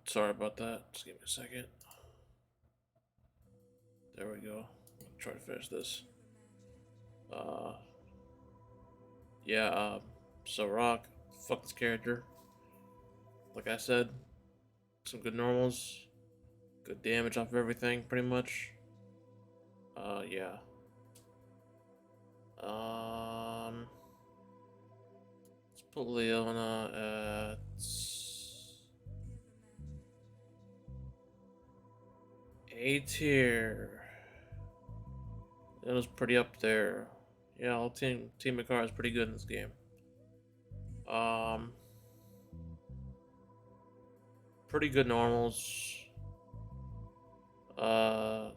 Sorry about that. Just give me a second. There we go. I'll try to finish this. Uh, yeah. So Rock, fuck this character. Like I said, some good normals, good damage off of everything, pretty much. Yeah. Um, let's put Leona at A tier. It was pretty up there. Yeah, all Team Makar is pretty good in this game. Um, pretty good normals. Uh,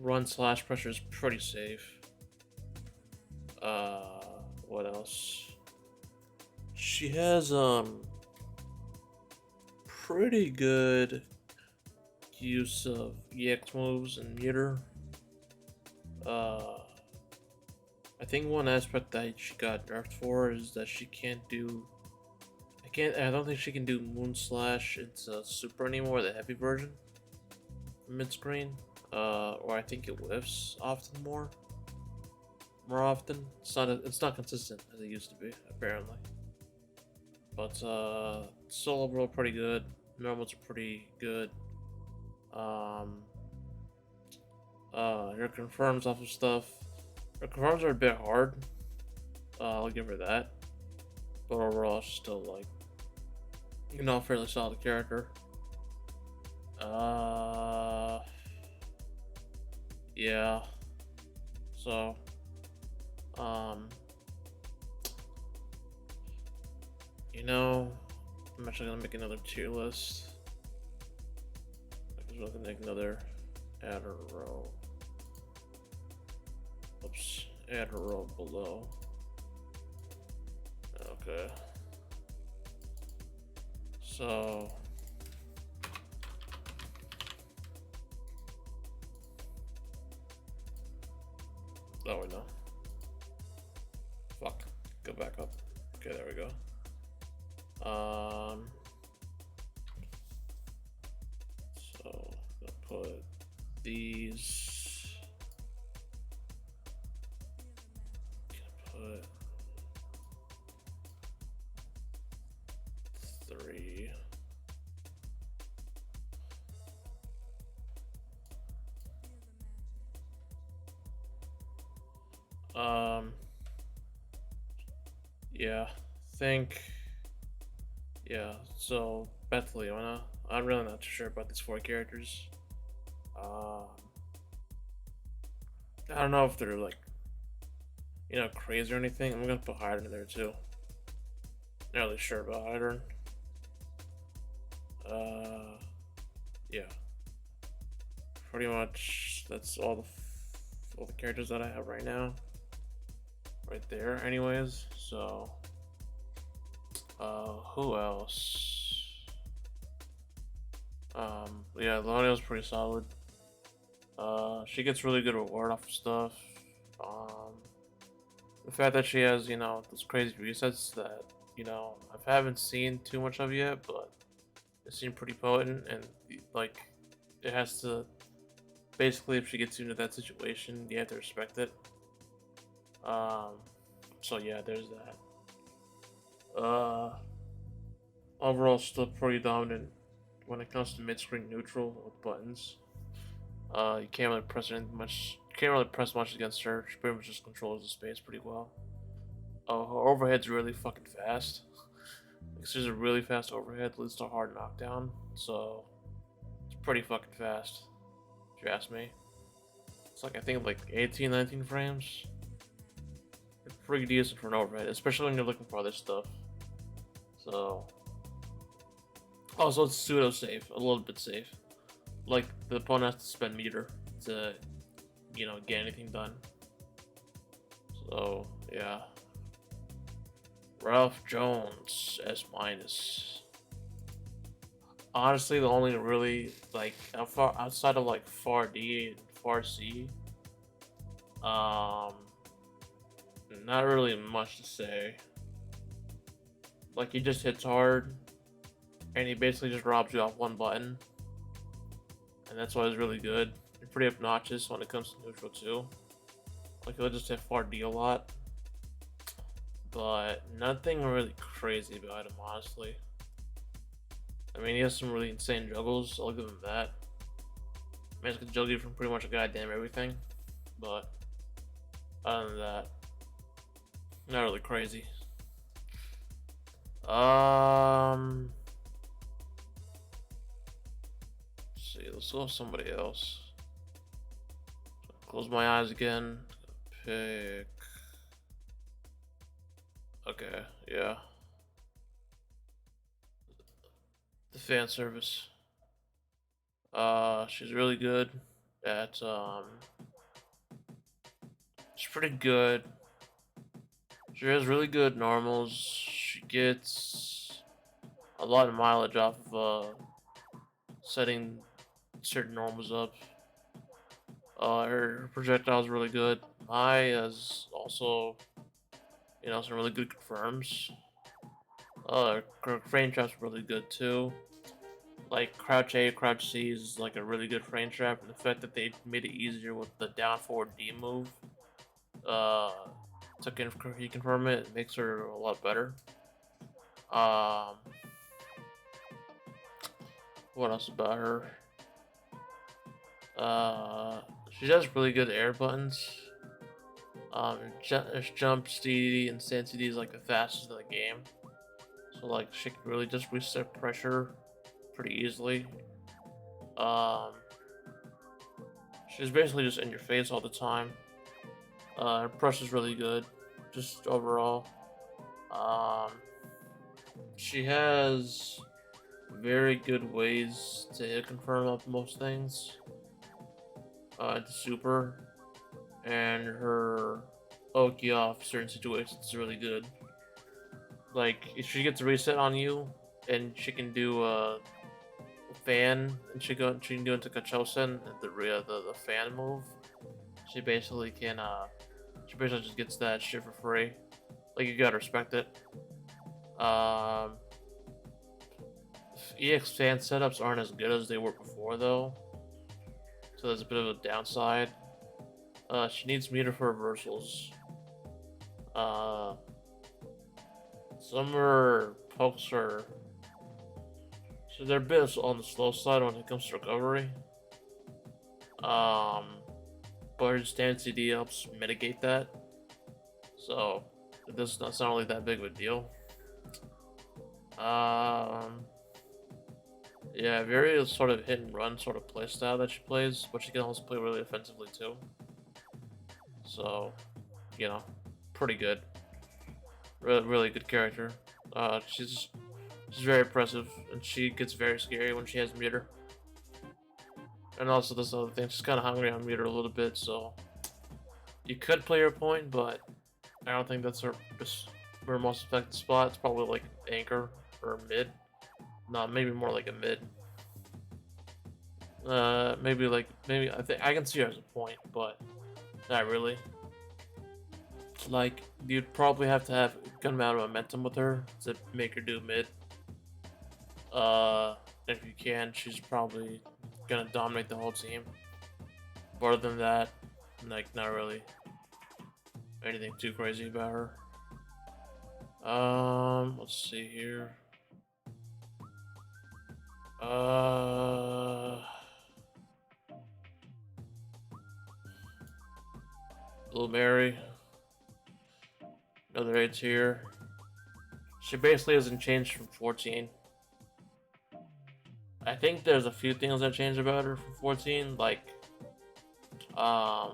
run slash pressure is pretty safe. Uh, what else? She has pretty good use of EX moves and meter. Uh, I think one aspect that she got nerfed for is that she can't do. I don't think she can do Moon Slash. It's a super anymore, the heavy version. Mid screen. Or I think it whiffs often more. More often. It's not consistent as it used to be, apparently. But still overall pretty good. Normals are pretty good. Her confirms off of stuff. Her confirms are a bit hard. I'll give her that. But overall, she's still like, fairly solid character. Yeah. So, um, I'm actually gonna make another tier list. I'm gonna make another add a row. Oops, add a row below. Okay. So. Oh, wait, no. Fuck. Go back up. Okay, there we go. So, I'm gonna put these. Gonna put 3. Yeah, think. Yeah, so Beth Leona. I'm really not too sure about these 4 characters. Um, I don't know if they're like, crazy or anything. I'm gonna put Hydran in there too. Not really sure about Hydran. Yeah. Pretty much that's all the characters that I have right now. Right there, anyways. So, who else? Yeah, Leona's pretty solid. She gets really good reward off of stuff. The fact that she has, those crazy resets that, I haven't seen too much of yet, but it seemed pretty potent, and like, it has to basically, if she gets you into that situation, you have to respect it. So yeah, there's that. Overall, still pretty dominant when it comes to mid-screen neutral with buttons. You can't really press anything much. You can't really press much against her. She pretty much just controls the space pretty well. Her overhead's really fucking fast. Like, she's a really fast overhead, leads to a hard knockdown. So it's pretty fucking fast, if you ask me. It's like I think like 18, 19 frames. It's pretty decent for an overhead, especially when you're looking for other stuff. So also it's pseudo safe, a little bit safe. Like the opponent has to spend meter to, get anything done. So yeah. Ralph Jones S minus. Honestly, the only really outside of like far D and far C, not really much to say. Like he just hits hard. and he basically just robs you off one button, and that's why he's really good. He's pretty obnoxious when it comes to neutral too. Like he'll just hit 4D a lot, but nothing really crazy about him, honestly. I mean, he has some really insane juggles. I'll give him that. Man's can juggle you from pretty much a goddamn everything, but other than that, not really crazy. Let's see. Let's go with somebody else. Close my eyes again. Pick. Okay, yeah. The fan service. She's really good at she's pretty good. She has really good normals. She gets a lot of mileage off of setting certain normals up. Her projectile is really good. Mai has also, some really good confirms. Her frame trap's really good too. Like crouch A, crouch C is like a really good frame trap, and the fact that they made it easier with the down forward D move, to reconfirm it makes her a lot better. What else about her? She has really good air buttons. Jump CD and stand CD is like the fastest in the game, so like she can really just reset pressure pretty easily. She's basically just in your face all the time. Her pressure's really good, just overall. She has very good ways to confirm up most things. The super and her Oki off certain situations is really good. Like if she gets a reset on you and she can do a fan and she can do into Kachosen and the fan move. She basically just gets that shit for free. Like you gotta respect it. EX fan setups aren't as good as they were before though, so there's a bit of a downside. She needs meter for reversals. Some of her pokes are, so they're a bit on the slow side when it comes to recovery. But her stand CD helps mitigate that, so this not really that big of a deal. Yeah, very sort of hit and run sort of playstyle that she plays, but she can also play really offensively too. So, pretty good. Really good character. She's very impressive, and she gets very scary when she has meter. And also this other thing, she's kind of hungry on meter a little bit, so you could play her point, but I don't think that's her most effective spot. It's probably like anchor or mid. No, maybe more like a mid. Maybe I think I can see her as a point, but not really. Like you'd probably have to have a good amount of momentum with her to make her do mid. If you can, she's probably gonna dominate the whole team. But other than that, like not really anything too crazy about her. Let's see here. Little Mary. Another 8 tier. She basically hasn't changed from 14. I think there's a few things that changed about her from 14, like, I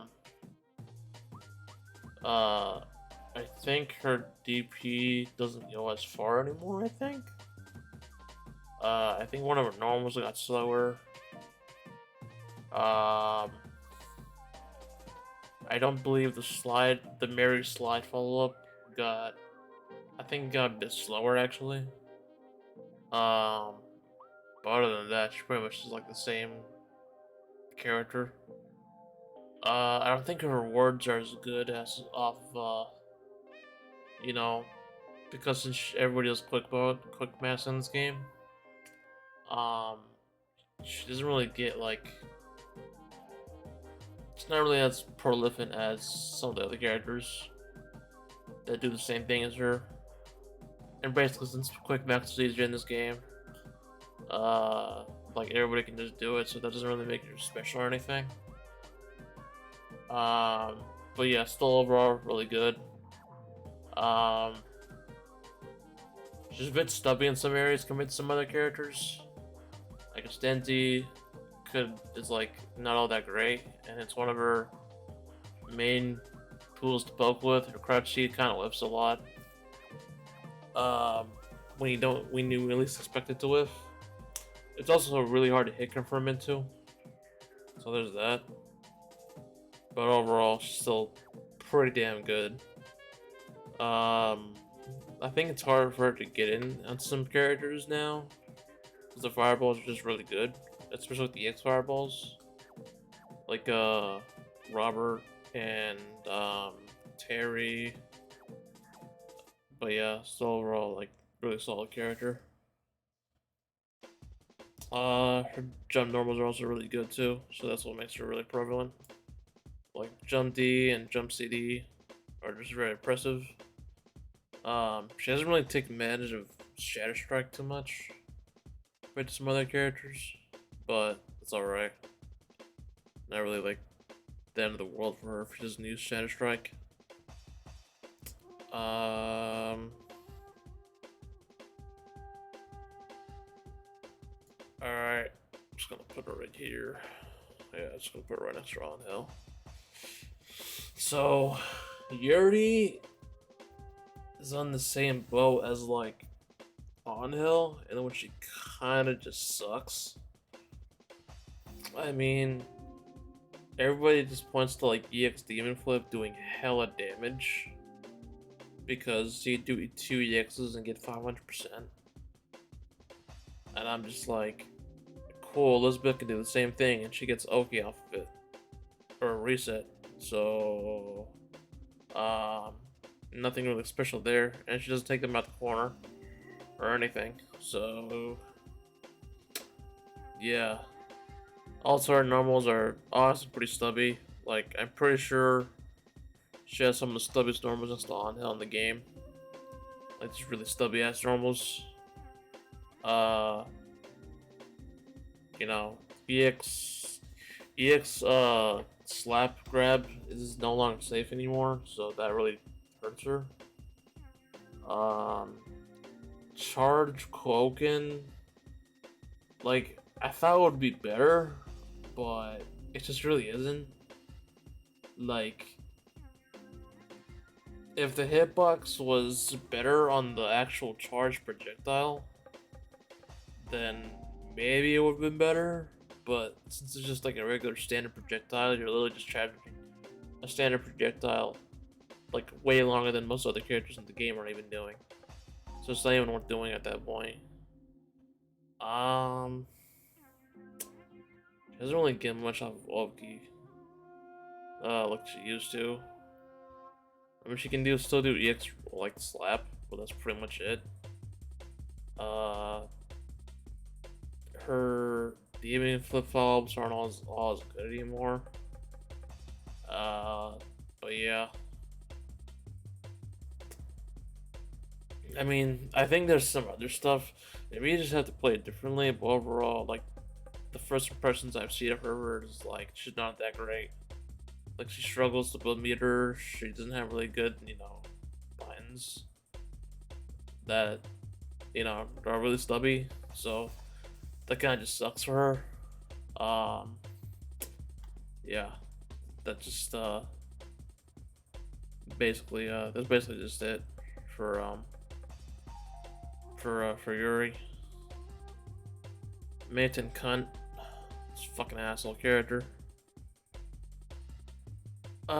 think her DP doesn't go as far anymore, I think. I think one of her normals got slower. I don't believe the Mary slide follow-up got a bit slower actually. But other than that, she pretty much is like the same character. I don't think her rewards are as good as off because since everybody does quick mass in this game, Um, she doesn't really get like, it's not really as prolific as some of the other characters that do the same thing as her. And basically, since quick max is easier in this game, uh, like everybody can just do it, so that doesn't really make her special or anything. But yeah, still overall really good. Um, she's a bit stubby in some areas compared to some other characters. Like Stenti is like not all that great, and it's one of her main tools to poke with. Her crouch sheet kind of whiffs a lot. When you least expect it to whiff. It's also really hard to hit confirm into. So there's that. But overall, she's still pretty damn good. I think it's hard for her to get in on some characters now. Because the fireballs are just really good. Especially with the X fireballs. Like Robert and Terry. But yeah, still overall like really solid character. Her jump normals are also really good too, so that's what makes her really prevalent. Like jump D and jump CD are just very impressive. She doesn't really take advantage of Shatter Strike too much compared to some other characters, but it's alright. Not really like the end of the world for her if she doesn't use Shatter Strike. Alright, I'm just gonna put her right here. Yeah, I'm just gonna put her right next to On Hill. So, Yuri is on the same boat as like On Hill, and when she kind of just sucks. I mean, everybody just points to like EX Demon Flip doing hella damage because you do 2 EXs and get 500%. And I'm just like, cool, Elizabeth can do the same thing and she gets Oki off of it. Or a reset. So, nothing really special there. And she doesn't take them out the corner or anything. So, yeah. Also, her normals are honestly pretty stubby. Like, I'm pretty sure she has some of the stubbiest normals installed on Hill in the game. Like, just really stubby ass normals. You know, EX slap grab is no longer safe anymore, so that really hurts her. Charge Koken, like I thought it would be better, but it just really isn't. Like, if the hitbox was better on the actual charge projectile, then maybe it would have been better. But since it's just like a regular standard projectile, you're literally just charging a standard projectile like way longer than most other characters in the game are even doing. So it's not even worth doing at that point. She doesn't really get much off of Oki. Like she used to. I mean, she can still do EX like slap, but that's pretty much it. Uh, her demon flip flops aren't all as good anymore. But yeah. I mean, I think there's some other stuff. Maybe you just have to play it differently, but overall, like, the first impressions I've seen of her is like she's not that great. Like she struggles to build meter. She doesn't have really good, buttons that are really stubby. So that kind of just sucks for her. Yeah, that just basically that's basically just it for for Yuri. Manton cunt. This fucking asshole character. I'm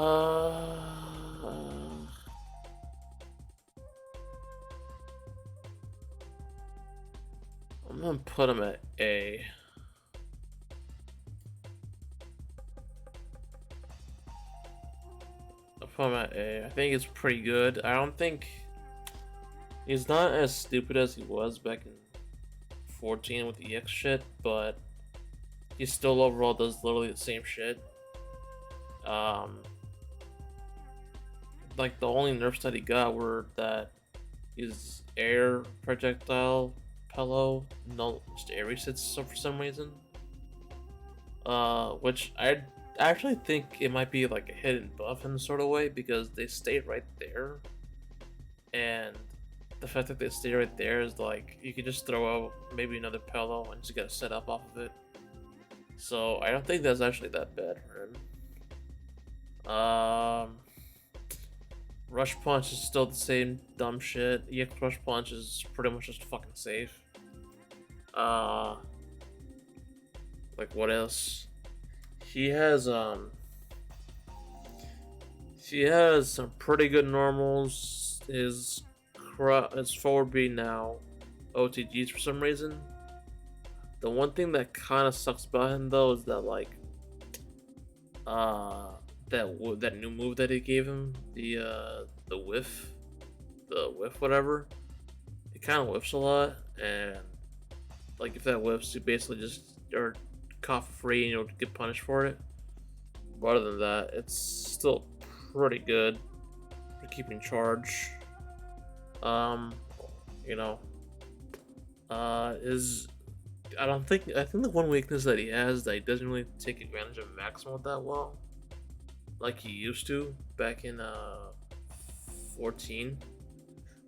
gonna put him at A. I'll put him at A. I think it's pretty good. I don't think he's not as stupid as he was back in 14 with the EX shit, but he still overall does literally the same shit. Um, like the only nerfs that he got were that his air projectile pillow no just air resets for some reason. Which I actually think it might be like a hidden buff in a sort of way because they stay right there, and the fact that they stay right there is like you can just throw out maybe another pillow and just get a set up off of it. So I don't think that's actually that bad for him. Rush Punch is still the same dumb shit. EX Rush Punch is pretty much just fucking safe. Uh, like what else? He has some pretty good normals. His forward B now OTGs for some reason. The one thing that kind of sucks about him though is that like that new move that he gave him, the whiff whatever. It kind of whiffs a lot, and like if that whiffs, you basically just are caught for free and you'll get punished for it. But other than that, it's still pretty good for keeping charge. You know, is I think the one weakness that he has is that he doesn't really take advantage of Maximal that well, like he used to back in 14,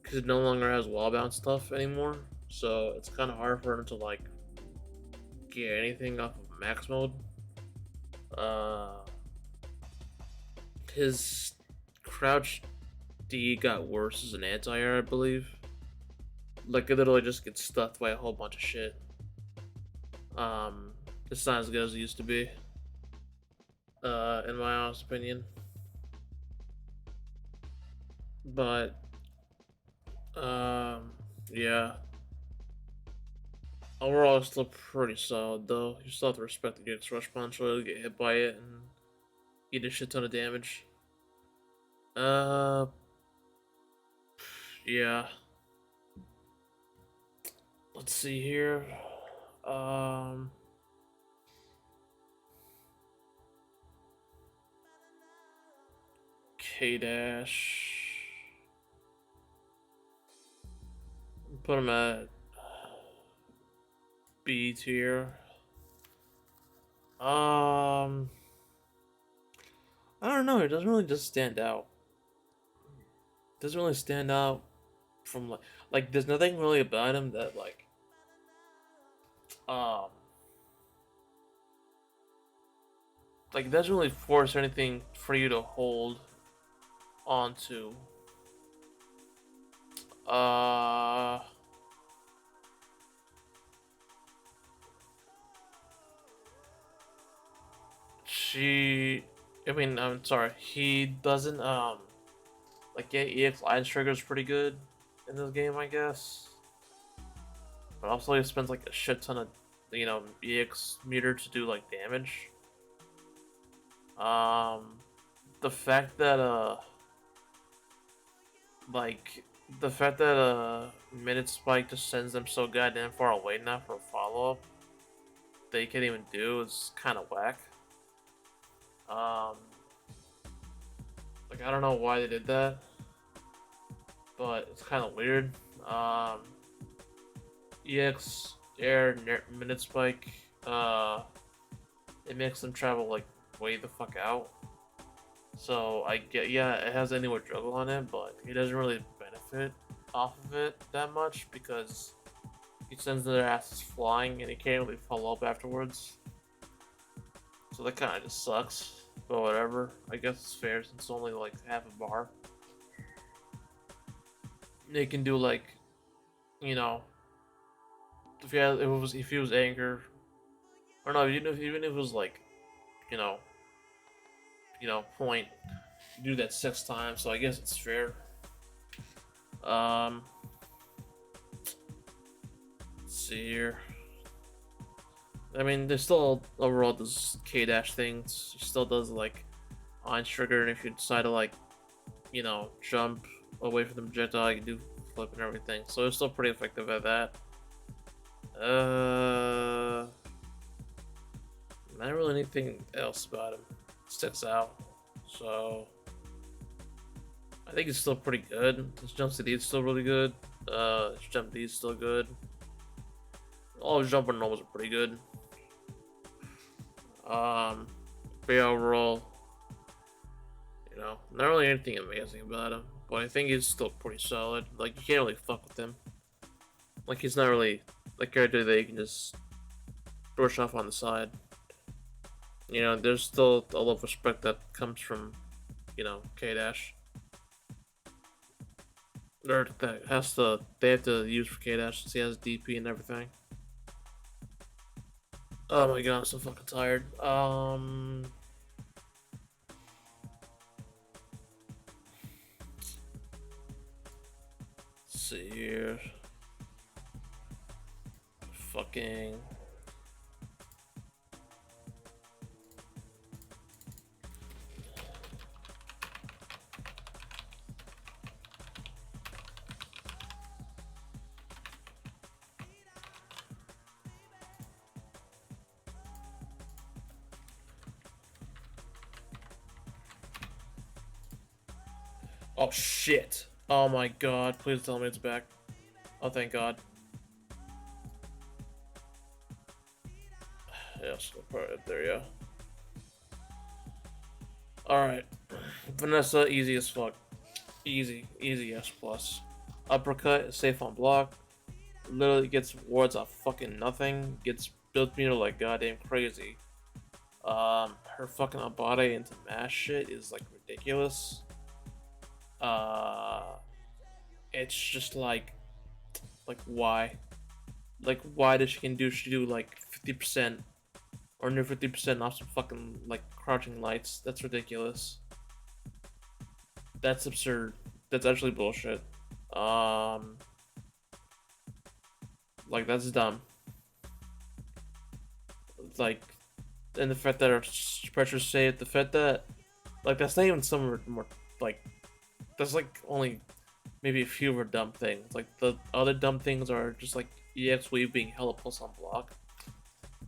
because it no longer has wall bounce stuff anymore. So it's kind of hard for him to like get anything off of max mode. His crouch D got worse as an anti-air, I believe. Like it literally just gets stuffed by a whole bunch of shit. It's not as good as it used to be. In my honest opinion. But yeah. Overall, it's still pretty solid though. You still have to respect the EX Rush Punch, or you'll get hit by it and eat a shit ton of damage. Yeah. Let's see here. K dash. Put him at B tier. I don't know. It doesn't really just stand out. It doesn't really stand out from like. There's nothing really about him that um like it doesn't really force anything for you to hold onto. Uh. I'm sorry. He doesn't like yeah, EX line trigger is pretty good in this game, I guess. But also he spends like a shit ton of EX meter to do like damage. The fact that like the fact that minute spike just sends them so goddamn far away now for a follow up they can't even do is kind of whack. Like I don't know why they did that, but it's kind of weird. EX air minute spike, it makes them travel like way the fuck out. So I get, yeah, it has anywhere juggle on it, but he doesn't really benefit off of it that much because he sends their asses flying and he can't really follow up afterwards. So that kind of just sucks. But whatever, I guess it's fair since it's only like half a bar. They can do like, you know, if he was anger, or no, even if it was like, you know, point, do that 6 times. So I guess it's fair. Let's see here. I mean, there's still overall this K dash things. He still does like on trigger, and if you decide to like, jump away from the projectile, you can do flip and everything. So it's still pretty effective at that. Uh, not really anything else about him sticks out. So I think he's still pretty good. His jump CD is still really good. His jump D is still good. All his jump and normals are pretty good. Um, but yeah, overall, not really anything amazing about him. But I think he's still pretty solid. Like, you can't really fuck with him. Like, he's not really the character that you can just brush off on the side. There's still a lot of respect that comes from, K Dash. Or they have to use for K Dash since he has DP and everything. Oh my god, I'm so fucking tired. Let's see here. Fucking. Oh shit. Oh my god, please tell me it's back. Oh, thank god. Yes, we'll put it there, yeah. Alright. Vanessa, easy as fuck. Easy S plus. Uppercut, safe on block. Literally gets wards off fucking nothing. Gets built meter like goddamn crazy. Her fucking Abade into mash shit is like ridiculous. Uh, it's just like why? Like why does she do like 50% or near 50% off some fucking like crouching lights? That's ridiculous. That's absurd. That's actually bullshit. Um, like that's dumb. Like, and the fact that our pressure saved, the fact that like that's not even some more like that's like only maybe a few of our dumb things. Like the other dumb things are just like EX Weave being hella plus on block,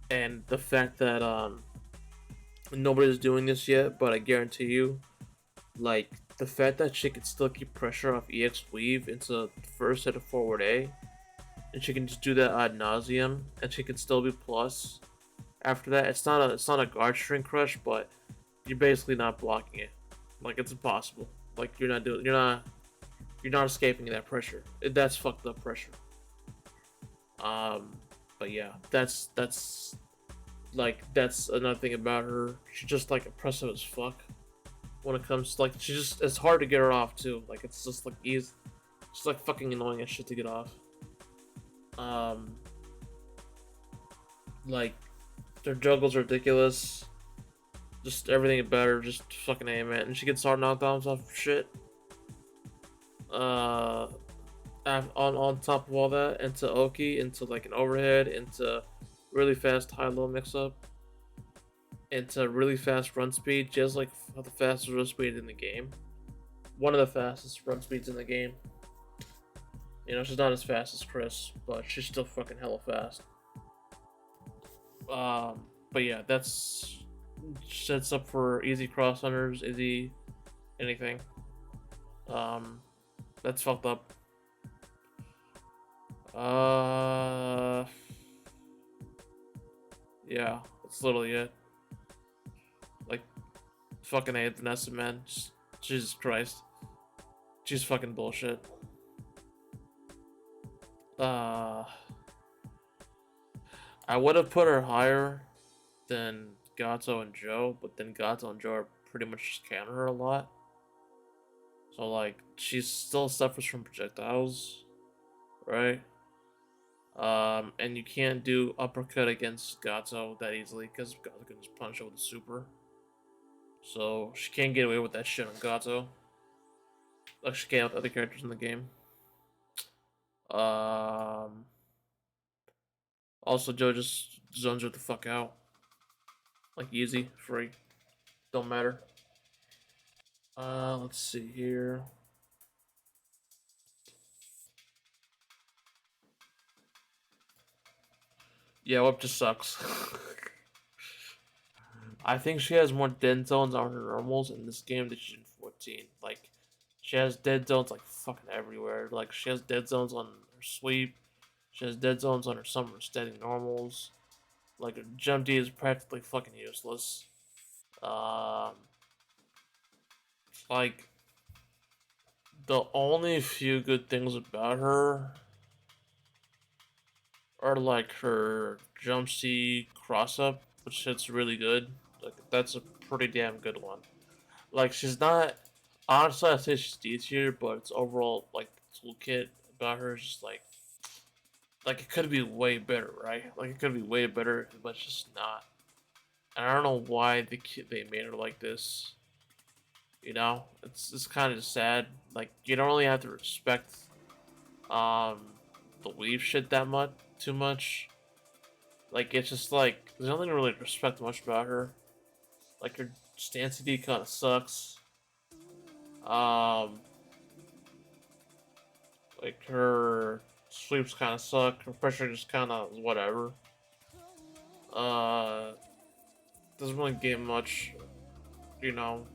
and the fact that nobody's doing this yet, but I guarantee you, like the fact that she can still keep pressure off EX Weave into the first set of forward A, and she can just do that ad nauseum, and she can still be plus. After that, it's not a guard string crush, but you're basically not blocking it. Like it's impossible. Like you're not escaping that pressure. That's fucked up pressure. Um, but yeah, that's another thing about her. She's just like oppressive as fuck when it comes to, like it's hard to get her off too. Like it's just like easy, just like fucking annoying as shit to get off. Um, like their juggles are ridiculous. Just everything about her, just fucking aim it, and she gets hard knockdowns off shit. Uh, on top of all that, into Oki, into like an overhead, into really fast high-low mix-up, into really fast run speed, just like the fastest run speed in the game. One of the fastest run speeds in the game. She's not as fast as Chris, but she's still fucking hella fast. But yeah, that's sets up for easy cross hunters, easy anything. Um, that's fucked up. Uh, yeah, that's literally it. Like, fucking hate Vanessa, man. Jesus Christ. She's fucking bullshit. Uh, I would have put her higher than Gato and Joe, but then Gato and Joe are pretty much just counter her a lot. So, like, she still suffers from projectiles, right? And you can't do uppercut against Gato that easily because Gato can just punch her with a super. So she can't get away with that shit on Gato. Like she can with other characters in the game. Um. Also, Joe just zones her the fuck out. Like easy, free, don't matter. Let's see here. Yeah, Whip just sucks. I think she has more dead zones on her normals in this game than she did in 14. Like, she has dead zones like fucking everywhere. Like, she has dead zones on her sweep. She has dead zones on her summer steady normals. Like, her jump D is practically fucking useless. Um, like, the only few good things about her are like her jump C cross up, which hits really good. Like, that's a pretty damn good one. Like, she's not. Honestly, I say she's D tier, but it's overall like the toolkit about her is just like it could be way better, right? Like it could be way better, but it's just not. And I don't know why they made her like this. You know, it's kind of sad. Like you don't really have to respect um the weave shit that much too much. Like it's just like there's nothing to really respect much about her. Like her stance CD kind of sucks. Um, like her sweeps kind of suck. Her pressure just kind of whatever. Uh, doesn't really get much, you know,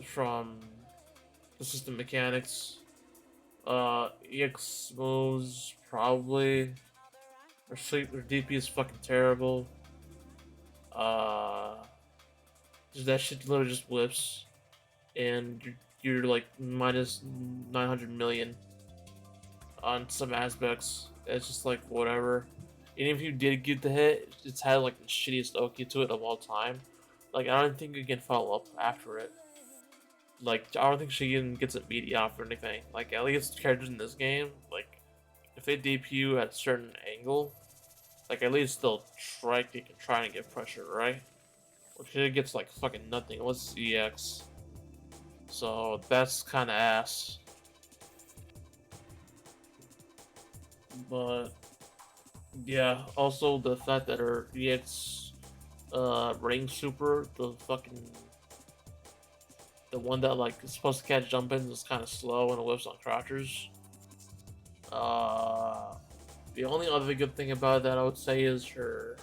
from the system mechanics. EX moves probably. Her DP is fucking terrible. Uh, that shit literally just whips, and you're like minus 900 million on some aspects. It's just like whatever. Even if you did get the hit, it's had like the shittiest Oki to it of all time. Like I don't think you can follow up after it. Like I don't think she even gets a media off or anything. Like at least characters in this game, like if they DP you at a certain angle, like at least they'll try and get pressure, right? Or she gets like fucking nothing. What's EX? So that's kind of ass. But yeah, also the fact that her EX ring super, the one that like is supposed to catch jump ins is kind of slow and it whips on crouchers. Uh, the only other good thing about that I would say is her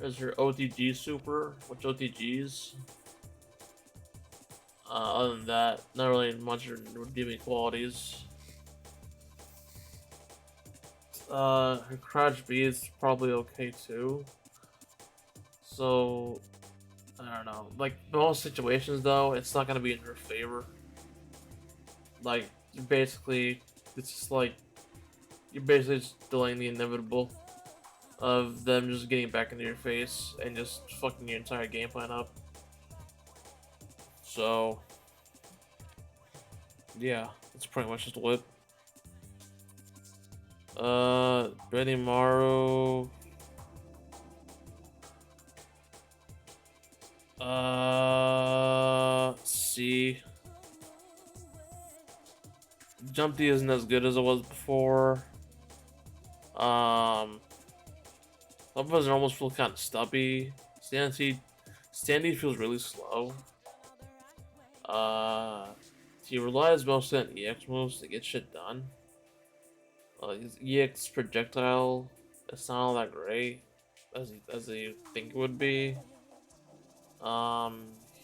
OTG super, which OTGs. Other than that, not really much redeeming qualities. Her crouch B is probably okay too. So I don't know. Like most situations though, it's not gonna be in her favor. Like basically, it's just like you're basically just delaying the inevitable of them just getting back into your face and just fucking your entire game plan up. So yeah, it's pretty much just a whip. Benny Morrow. C. Jump D isn't as good as it was before. Um, some of us almost feel kind of stubby. Standy feels really slow. Uh, he relies mostly on EX moves to get shit done. His EX projectile is not all that great as you think it would be.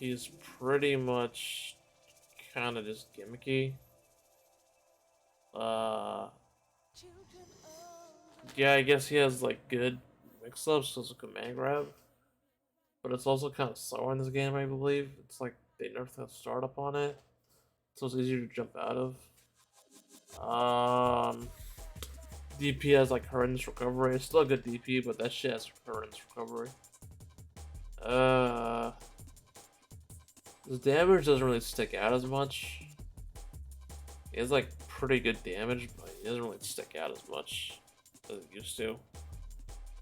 He's pretty much kind of just gimmicky. Uh, yeah, I guess he has like good mix-ups as a command grab, but it's also kind of slow in this game. I believe it's like they nerfed the startup on it, so it's easier to jump out of. Um, DP has like horrendous recovery. It's still a good DP, but that shit has horrendous recovery. Uh, the damage doesn't really stick out as much. He has like pretty good damage, but he doesn't really stick out as much as it used to.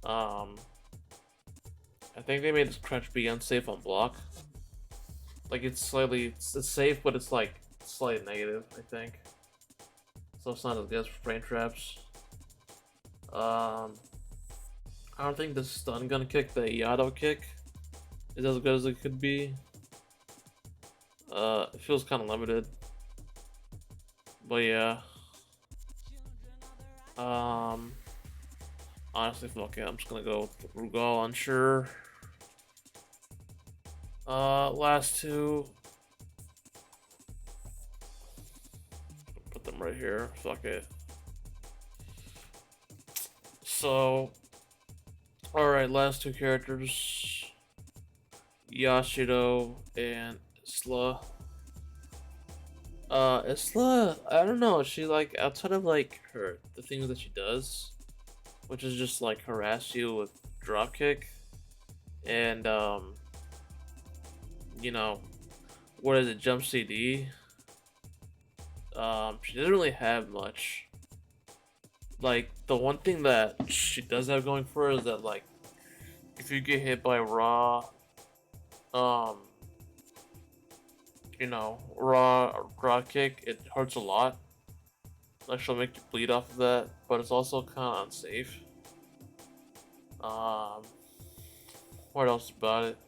Um, I think they made this crouch be unsafe on block. Like it's safe, but it's like slightly negative. I think so. It's not as good as frame traps. I don't think the stun gun kick, the Yato kick, is as good as it could be. It feels kind of limited, but yeah. Um, Honestly, fuck it. I'm just gonna go with Rugal, unsure. Last two. Put them right here. Fuck it. So, alright, last two characters. Yashido and Isla. Isla, I don't know. She like outside of like the things that she does, which is just like harass you with dropkick and you know, what is it, jump CD? She doesn't really have much. Like the one thing that she does have going for her is that like if you get hit by raw, um, raw kick, it hurts a lot. Like she'll make you bleed off of that, but it's also kind of unsafe. Um, what else about it?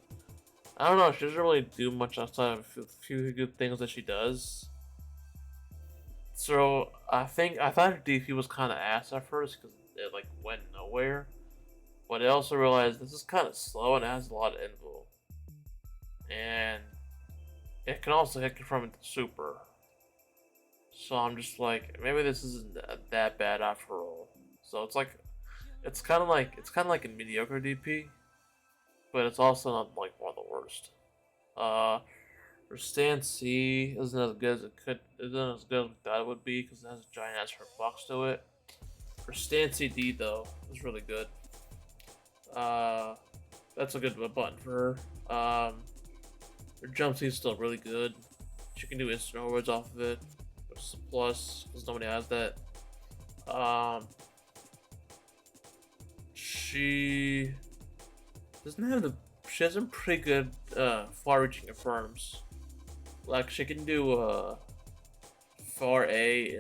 I don't know. She doesn't really do much outside of a few good things that she does. So I thought her DP was kind of ass at first because it like went nowhere. But I also realized this is kind of slow and it has a lot of invul, and it can also hit from the super. So I'm just like, maybe this isn't that bad after all. So it's kind of like a mediocre DP, but it's also not like one of the worst. Uh, her stand C isn't as good as it could, isn't as good as we thought it would be because it has a giant ass box to it. Her stand CD though is really good. Uh, that's a good button for her. Her jump C is still really good. She can do instant overrides off of it, which is a plus because nobody has that. Um, she doesn't have the. She has some pretty good far-reaching affirms. Like she can do far A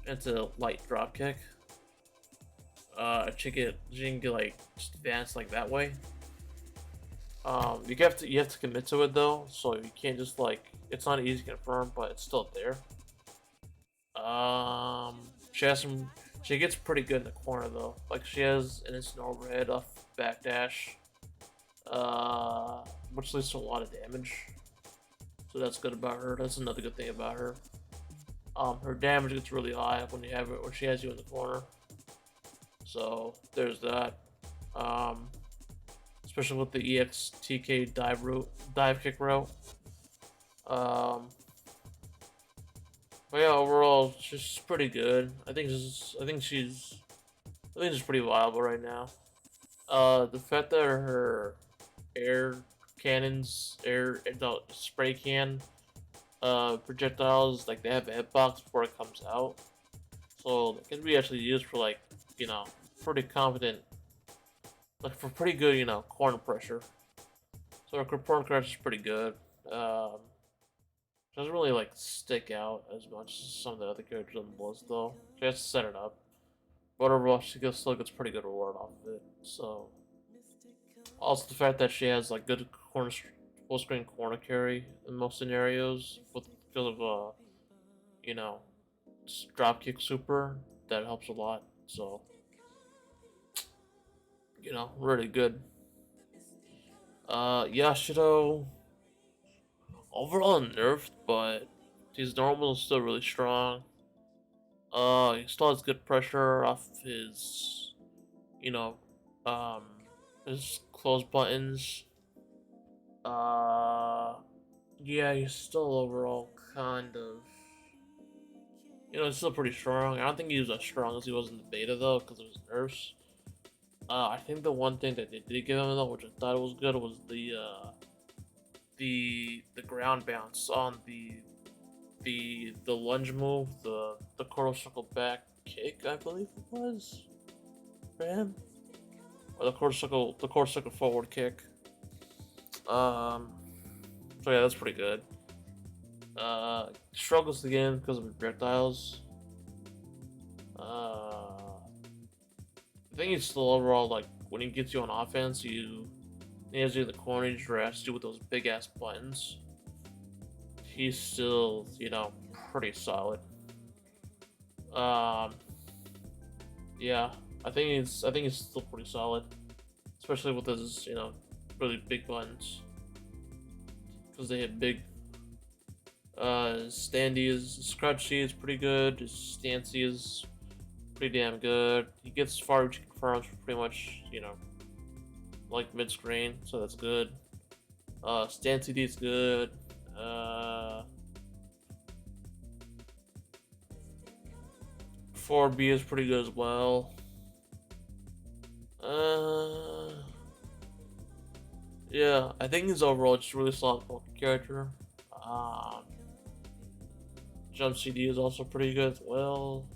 into light drop kick. She can get like just advance like that way. You have to commit to it though, so you can't just like it's not easy to confirm, but it's still there. She has some. She gets pretty good in the corner though. Like she has an instant overhead off backdash, which leads to a lot of damage. So that's good about her. That's another good thing about her. Her damage gets really high when you have it when she has you in the corner. So there's that. Um, Especially with the EXTK dive kick route. Um, but yeah, overall, she's pretty good. I think she's pretty viable right now. The fact that her air cannons, no, spray can, projectiles, like they have a hitbox before it comes out, so it can be actually used for like, you know, pretty confident, like for pretty good, corner pressure. So her corner pressure is pretty good. Um, Doesn't really like stick out as much as some of the other characters on the list though. She has to set it up. But overall, still gets pretty good reward off of it. So also the fact that she has like good corner full screen corner carry in most scenarios with because of you know dropkick super that helps a lot. So really good. Yashido overall nerfed, but his normal is still really strong. He still has good pressure off his, you know, um, his close buttons. Uh, yeah, he's still overall kind of, he's still pretty strong. I don't think he was as strong as he was in the beta though, because of his nerfs. I think the one thing that they did give him though, which I thought was good, was the ground bounce on the lunge move, the quarter circle back kick, I believe it was for him, or the quarter circle forward kick. So yeah, that's pretty good. Struggles again because of projectiles. I think he's still overall like when he gets you on offense, he has you in the corner, he just harass you with those big ass buttons. He's still, pretty solid. Um, yeah. I think he's still pretty solid, especially with his really big buttons because they hit big. His standy is scratchy is pretty good. His stancy is pretty damn good. He gets far reaching confirms pretty much like mid screen, so that's good. Stand CD is good. 4B is pretty good as well. Yeah, I think he's overall just a really solid character. Um, Jump CD is also pretty good as well.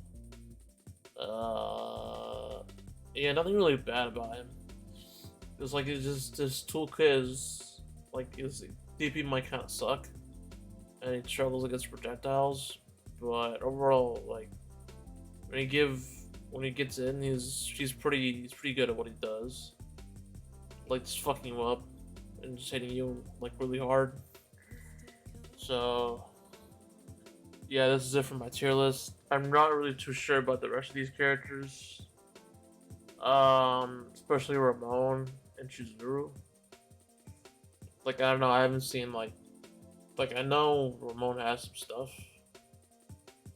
Yeah, nothing really bad about him. It's like it's just his toolkit is like his DP might kind of suck, and he struggles against projectiles. But overall, like when he gets in, he's pretty good at what he does. Like just fucking you up and just hitting you like really hard. So yeah, this is it for my tier list. I'm not really too sure about the rest of these characters. Especially Ramon and Chizuru. Like I don't know, I haven't seen like I know Ramon has some stuff,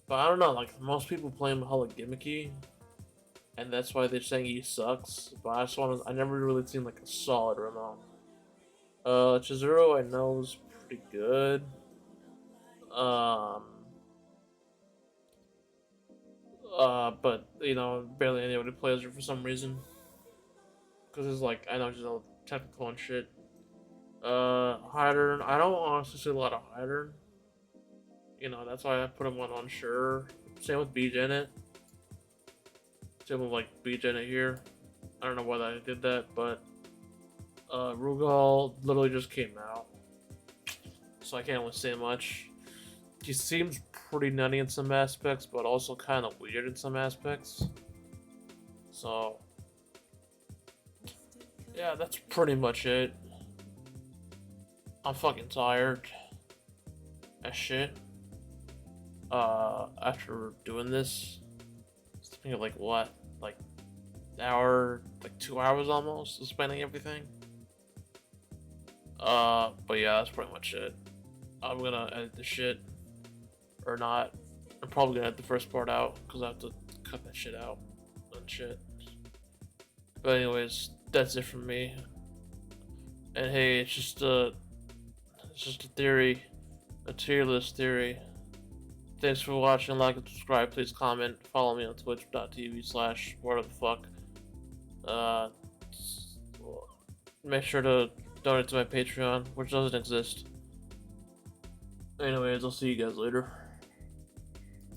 but I don't know. Like most people play him hella gimmicky, and that's why they're saying he sucks. But I never really seen like a solid Ramon. Chizuru I know is pretty good. Um, but barely anybody plays her for some reason. Because it's like I know she's all technical and shit. Hydern, I don't honestly see a lot of Hydern. That's why I put him on unsure. Same with B Janet. Same with like B Janet here. I don't know why I did that, but Rugal literally just came out, so I can't really say much. He seems pretty nutty in some aspects, but also kind of weird in some aspects. So yeah, that's pretty much it. I'm fucking tired as shit. After doing this, it's been like what, like hour, like 2 hours almost, explaining everything. But yeah, that's pretty much it. I'm gonna edit the shit, or not. I'm probably gonna edit the first part out because I have to cut that shit out and shit. But anyways, that's it from me. And hey, it's just a theory, a tier list theory. Thanks for watching. Like and subscribe. Please comment. Follow me on twitch.tv/whatever the fuck. Make sure to donate to my Patreon, which doesn't exist. Anyways, I'll see you guys later.